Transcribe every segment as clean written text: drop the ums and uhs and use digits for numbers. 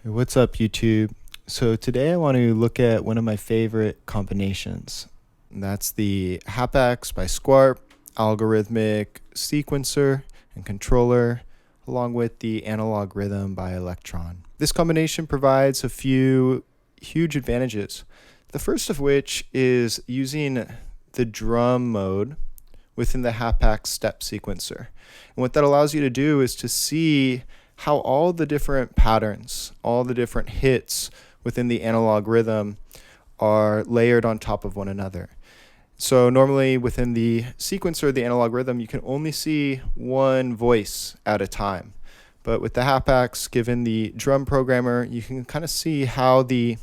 Hey, what's up, YouTube? So today I want to look at one of my favorite combinations. And that's the Hapax by Squarp, algorithmic sequencer and controller, along with the analog rhythm by Elektron. This combination provides a few huge advantages. The first of which is using the drum mode within the Hapax step sequencer. And what that allows you to do is to see how all the different patterns, all the different hits within the analog rhythm are layered on top of one another. So normally within the sequencer, the analog rhythm, you can only see one voice at a time. But with the Hapax, given the drum programmer, you can kind of see how the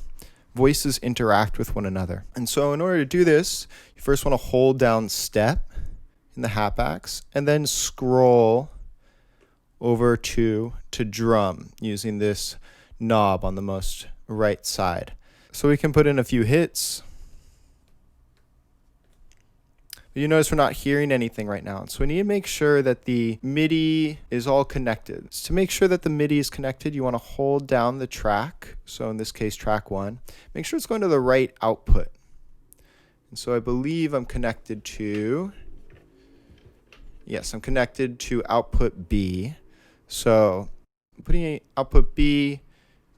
voices interact with one another. And so in order to do this, you first want to hold down step in the Hapax and then scroll over to drum using this knob on the most right side. So we can put in a few hits. But you notice we're not hearing anything right now. So we need to make sure that the MIDI is all connected. So to make sure that the MIDI is connected, you want to hold down the track. So in this case, track 1. Make sure it's going to the right output. And so I believe I'm connected to, yes, I'm connected to output B. So I'm putting output B,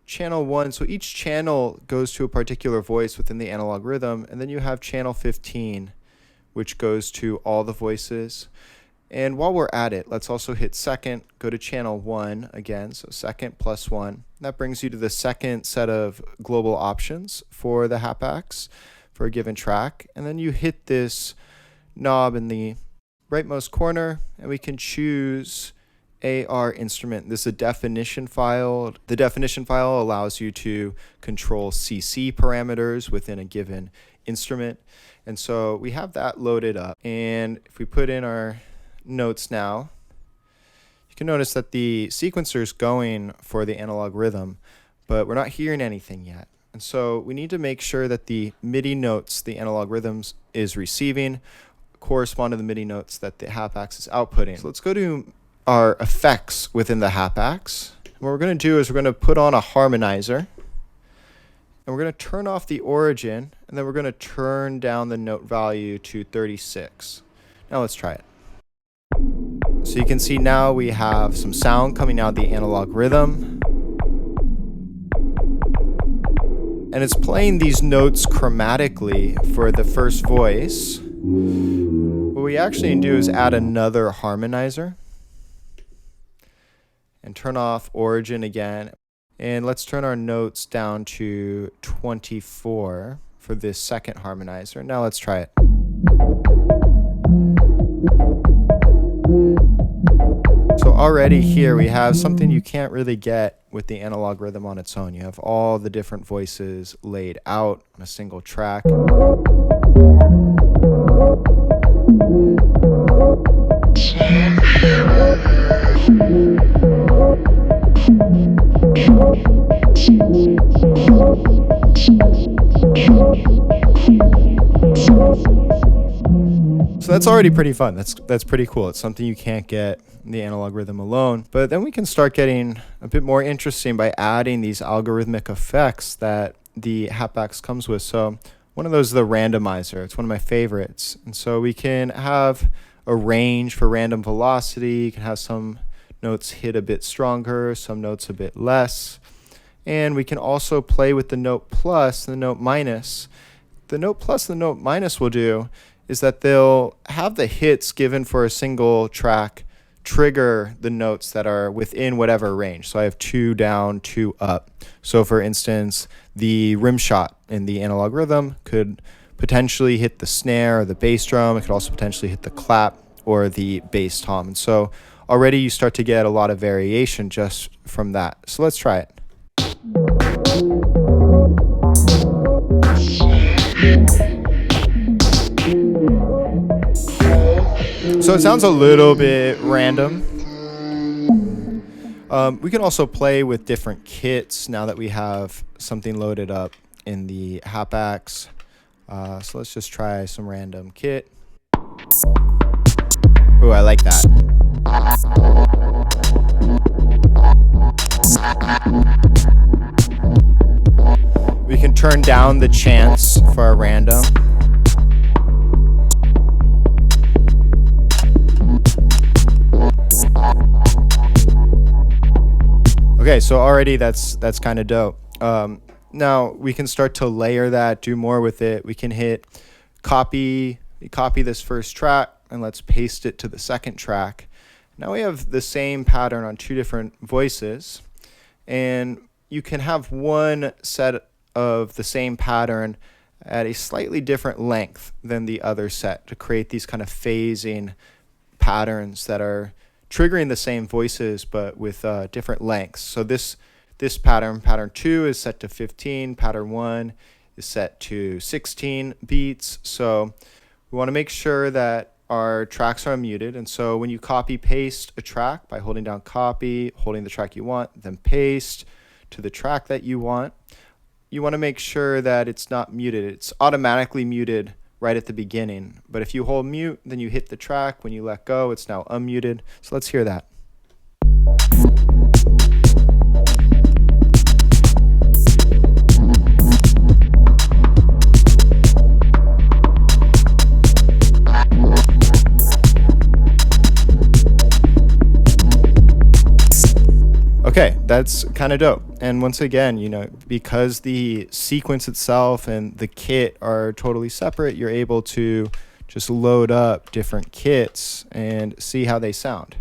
channel 1. So each channel goes to a particular voice within the analog rhythm. And then you have channel 15, which goes to all the voices. And while we're at it, let's also hit second, go to channel 1 again. So second plus 1. That brings you to the second set of global options for the Hapax for a given track. And then you hit this knob in the rightmost corner, and we can choose AR instrument. This is a definition file. The definition file allows you to control CC parameters within a given instrument. And so we have that loaded up. And if we put in our notes now, you can notice that the sequencer is going for the analog rhythm, but we're not hearing anything yet. And so we need to make sure that the MIDI notes the analog rhythms is receiving correspond to the MIDI notes that the Hapax is outputting. So let's go to our effects within the Hapax. What we're going to do is we're going to put on a harmonizer, and we're going to turn off the origin, and then we're going to turn down the note value to 36. Now let's try it. So you can see now we have some sound coming out of the analog rhythm, and it's playing these notes chromatically for the first voice. What we actually need to do is add another harmonizer and turn off origin again. And let's turn our notes down to 24 for this second harmonizer. Now let's try it. So already here we have something you can't really get with the analog rhythm on its own. You have all the different voices laid out on a single track. So that's already pretty fun. That's pretty cool. It's something you can't get in the analog rhythm alone. But then we can start getting a bit more interesting by adding these algorithmic effects that the Hapax comes with. So one of those is the randomizer. It's one of my favorites. And so we can have a range for random velocity. You can have some notes hit a bit stronger, some notes a bit less. And we can also play with the note plus and the note minus. The note plus and the note minus will do is that they'll have the hits given for a single track trigger the notes that are within whatever range. So I have 2 down, 2 up. So for instance, the rim shot in the analog rhythm could potentially hit the snare or the bass drum. It could also potentially hit the clap or the bass tom. And so already you start to get a lot of variation just from that. So let's try it. So it sounds a little bit random. We can also play with different kits now that we have something loaded up in the Hapax. So let's just try some random kit. Ooh, I like that. turn down the chance for our random. Okay, so already that's kind of dope. Now we can start to layer that, do more with it. We can hit copy this first track, and let's paste it to the second track. Now we have the same pattern on two different voices, and you can have one set of the same pattern at a slightly different length than the other set to create these kind of phasing patterns that are triggering the same voices but with different lengths. So this pattern 2 is set to 15, pattern 1 is set to 16 beats. So we want to make sure that our tracks are unmuted, and so when you copy paste a track by holding down copy, holding the track you want, then paste to the track that you want to make sure that it's not muted. It's automatically muted right at the beginning, but if you hold mute, then you hit the track. When you let go, it's now unmuted. So let's hear that. Okay, that's kind of dope. And once again, you know, because the sequence itself and the kit are totally separate, you're able to just load up different kits and see how they sound.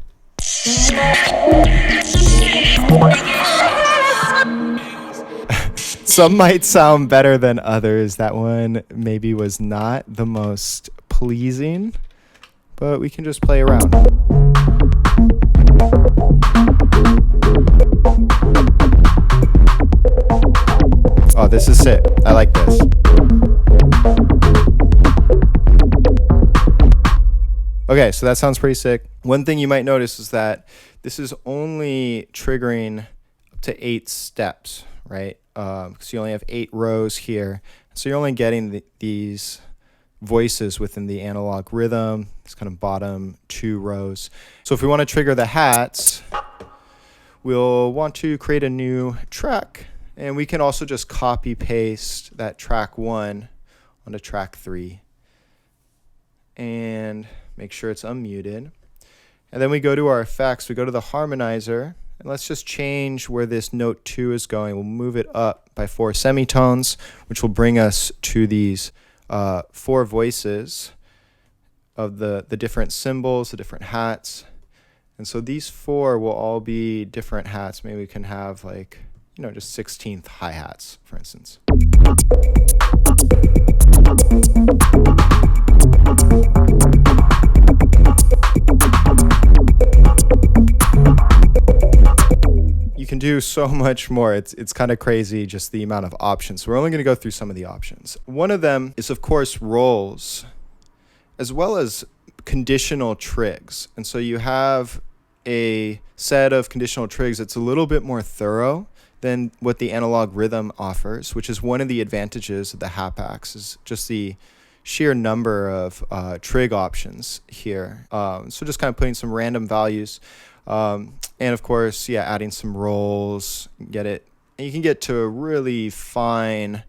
Some might sound better than others. That one maybe was not the most pleasing, but we can just play around. Oh, this is sick. I like this. Okay, so that sounds pretty sick. One thing you might notice is that this is only triggering up to 8 steps, right? Because you only have 8 rows here. So you're only getting these voices within the analog rhythm, this kind of bottom 2 rows. So if we want to trigger the hats, we'll want to create a new track. And we can also just copy paste that track 1 onto track 3 and make sure it's unmuted. And then we go to our effects, we go to the harmonizer, and let's just change where this note 2 is going. We'll move it up by 4 semitones, which will bring us to these 4 voices of the different cymbals, the different hats. And so these 4 will all be different hats. Maybe we can have like, you know, just 16th hi-hats, for instance. You can do so much more. It's kind of crazy, just the amount of options. So we're only going to go through some of the options. One of them is, of course, rolls, as well as conditional trigs. And so you have a set of conditional trigs that's a little bit more thorough than what the analog rhythm offers, which is one of the advantages of the Hapax, is just the sheer number of trig options here. So just kind of putting some random values. And of course, yeah, adding some rolls, get it. And you can get to a really fine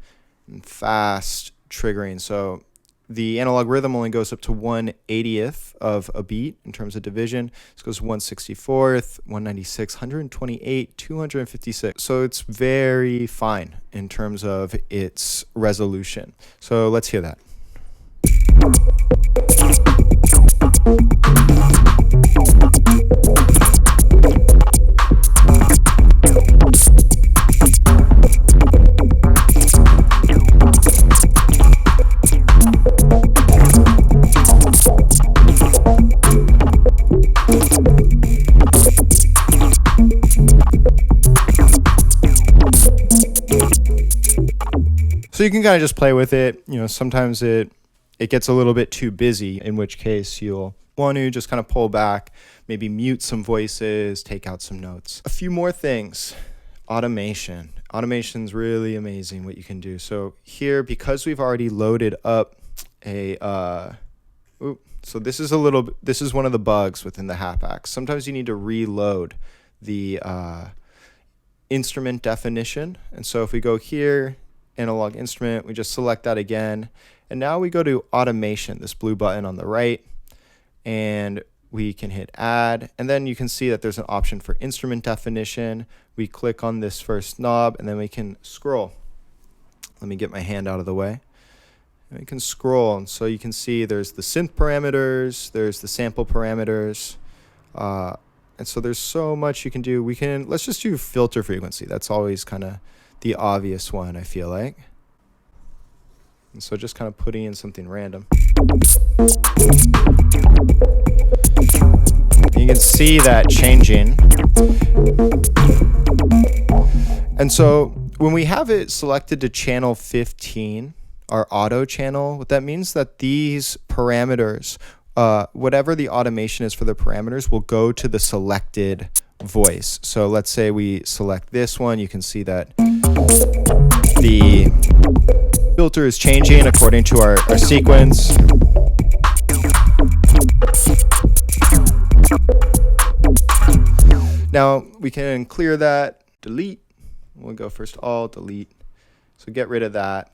and fast triggering. So the analog rhythm only goes up to 1/80th of a beat in terms of division. This goes 1/64th, 196, 128, 256. So it's very fine in terms of its resolution. So let's hear that. So you can kind of just play with it. You know, sometimes it gets a little bit too busy, in which case you'll want to just kind of pull back, maybe mute some voices, take out some notes. A few more things. Automation. Automation's really amazing what you can do. So here, because we've already loaded up a so this is one of the bugs within the Hapax. Sometimes you need to reload the instrument definition. And so if we go here, analog instrument. We just select that again. And now we go to automation, this blue button on the right, and we can hit add. And then you can see that there's an option for instrument definition. We click on this first knob and then we can scroll. Let me get my hand out of the way. And we can scroll, and so you can see there's the synth parameters, there's the sample parameters, and so there's so much you can do. Let's just do filter frequency. That's always kind of the obvious one, I feel like. And so just kind of putting in something random. You can see that changing. And so when we have it selected to channel 15, our auto channel, what that means that these parameters, whatever the automation is for the parameters, will go to the selected voice. So let's say we select this one. You can see that the filter is changing according to our sequence. Now we can clear that, delete. We'll go first all, delete. So get rid of that.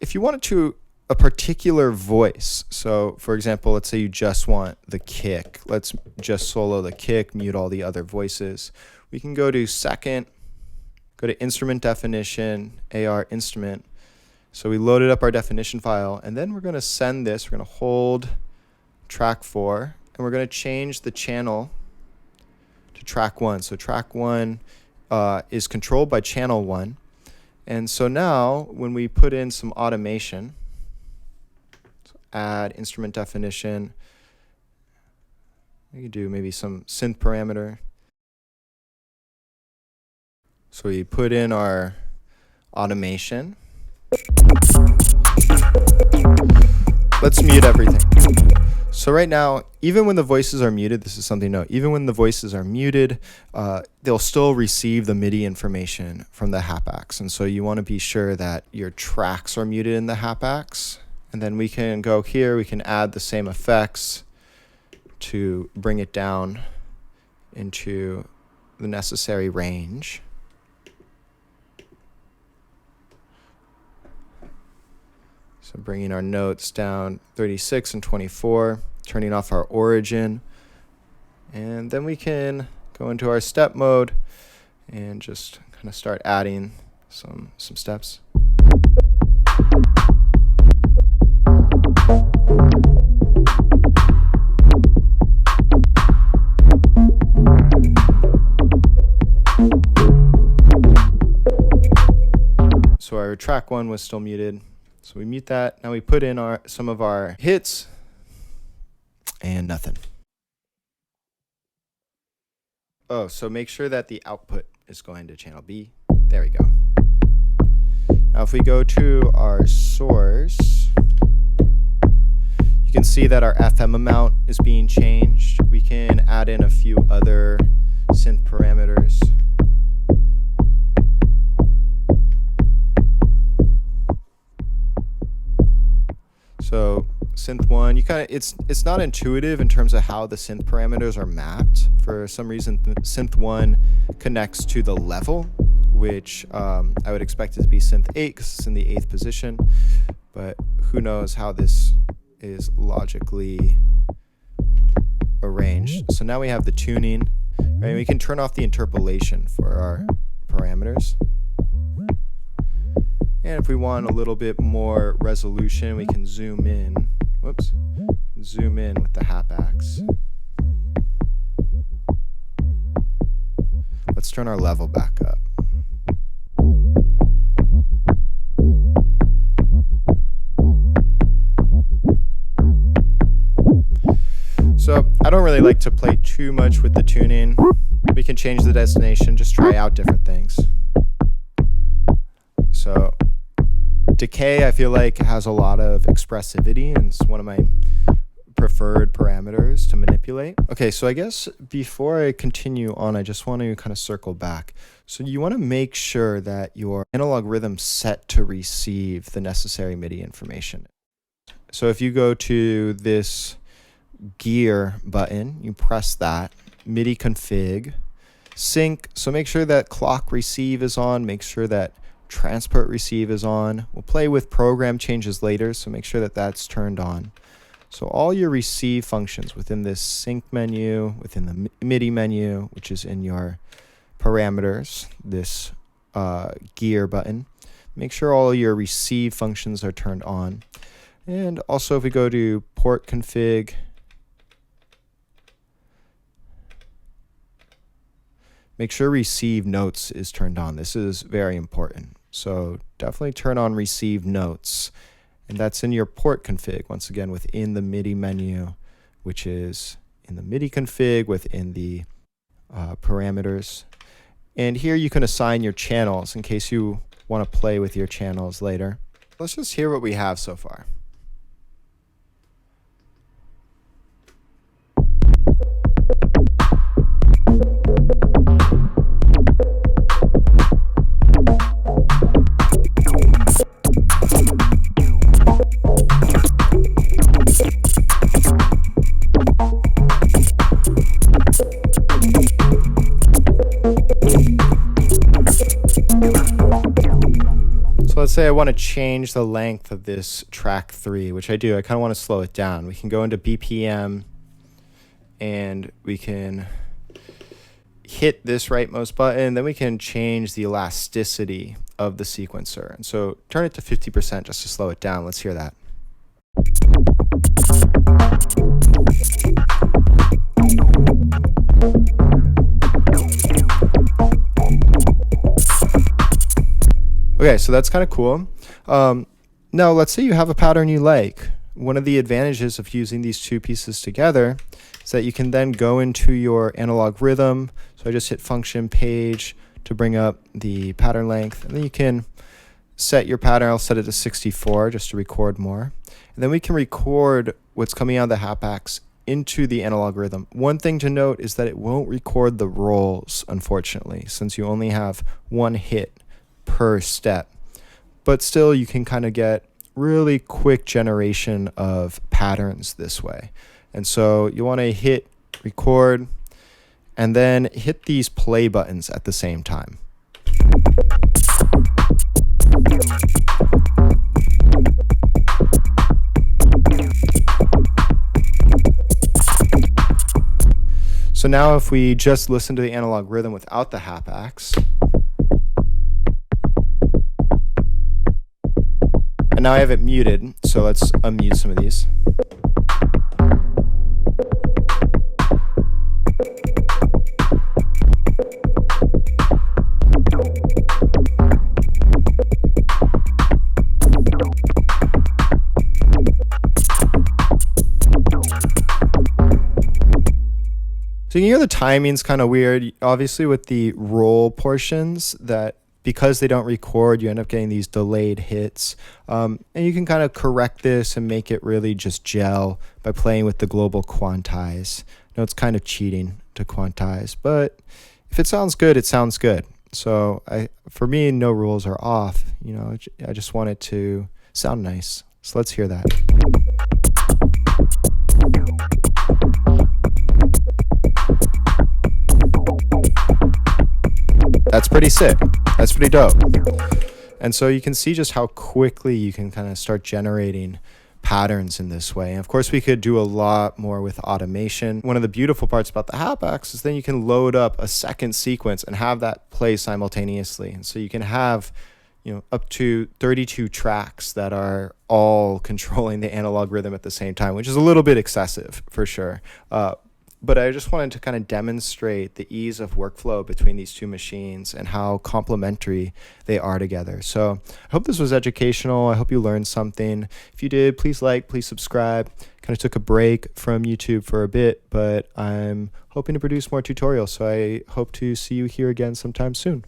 If you wanted to a particular voice, so for example, let's say you just want the kick. Let's just solo the kick, mute all the other voices. We can go to second, go to instrument definition, AR instrument. So we loaded up our definition file, and then we're going to send this. We're going to hold track 4, and we're going to change the channel to track 1. So track 1 is controlled by channel 1. And so now when we put in some automation, so add instrument definition, we could do maybe some synth parameter. So we put in our automation. Let's mute everything. So right now, even when the voices are muted, this is something to note, even when the voices are muted, they'll still receive the MIDI information from the Hapax. And so you want to be sure that your tracks are muted in the Hapax. And then we can go here, we can add the same effects to bring it down into the necessary range. So bringing our notes down 36 and 24, turning off our origin. And then we can go into our step mode and just kind of start adding some steps. So our track 1 was still muted. So we mute that. Now we put in some of our hits, and nothing. Oh, so make sure that the output is going to channel B. There we go. Now if we go to our source, you can see that our FM amount is being changed. We can add in a few other synth parameters. So synth 1, it's not intuitive in terms of how the synth parameters are mapped. For some reason, synth 1 connects to the level, which I would expect it to be synth 8 because it's in the 8th position. But who knows how this is logically arranged. So now we have the tuning, right? We can turn off the interpolation for our parameters. And if we want a little bit more resolution, we can zoom in. Whoops. Zoom in with the Hapax. Let's turn our level back up. So I don't really like to play too much with the tuning. We can change the destination, just try out different things. So decay, I feel like, has a lot of expressivity, and it's one of my preferred parameters to manipulate. Okay, so I guess before I continue on, I just want to kind of circle back. So you want to make sure that your analog rhythm's set to receive the necessary MIDI information. So if you go to this gear button, you press that, MIDI config, sync. So make sure that clock receive is on, make sure that transport receive is on. We'll play with program changes later, so make sure that that's turned on. So all your receive functions within this sync menu, within the MIDI menu, which is in your parameters, this gear button, make sure all your receive functions are turned on. And also if we go to port config, make sure receive notes is turned on. This is very important. So definitely turn on receive notes. And that's in your port config, once again, within the MIDI menu, which is in the MIDI config within the parameters. And here you can assign your channels in case you want to play with your channels later. Let's just hear what we have so far. Let's say I want to change the length of this track 3, which I do. I kind of want to slow it down. We can go into BPM and we can hit this rightmost button. Then we can change the elasticity of the sequencer. And so turn it to 50% just to slow it down. Let's hear that. Okay, so that's kind of cool. Now, let's say you have a pattern you like. One of the advantages of using these two pieces together is that you can then go into your analog rhythm. So I just hit function page to bring up the pattern length. And then you can set your pattern. I'll set it to 64 just to record more. And then we can record what's coming out of the Hapax into the analog rhythm. One thing to note is that it won't record the rolls, unfortunately, since you only have one hit per step. But still, you can kind of get really quick generation of patterns this way. And so you want to hit record and then hit these play buttons at the same time. So now if we just listen to the analog rhythm without the Hapax, and now I have it muted, so let's unmute some of these. So you can hear the timing's kind of weird, obviously with the roll portions, that because they don't record, you end up getting these delayed hits. And you can kind of correct this and make it really just gel by playing with the global quantize. I know it's kind of cheating to quantize, but if it sounds good, it sounds good. So for me, no rules are off. You know, I just want it to sound nice. So let's hear that. That's pretty sick. That's pretty dope. And so you can see just how quickly you can kind of start generating patterns in this way. And of course, we could do a lot more with automation. One of the beautiful parts about the Hapax is then you can load up a second sequence and have that play simultaneously. And so you can have, you know, up to 32 tracks that are all controlling the analog rhythm at the same time, which is a little bit excessive for sure. But I just wanted to kind of demonstrate the ease of workflow between these two machines and how complementary they are together. So I hope this was educational. I hope you learned something. If you did, please like, please subscribe. Kind of took a break from YouTube for a bit, but I'm hoping to produce more tutorials. So I hope to see you here again sometime soon.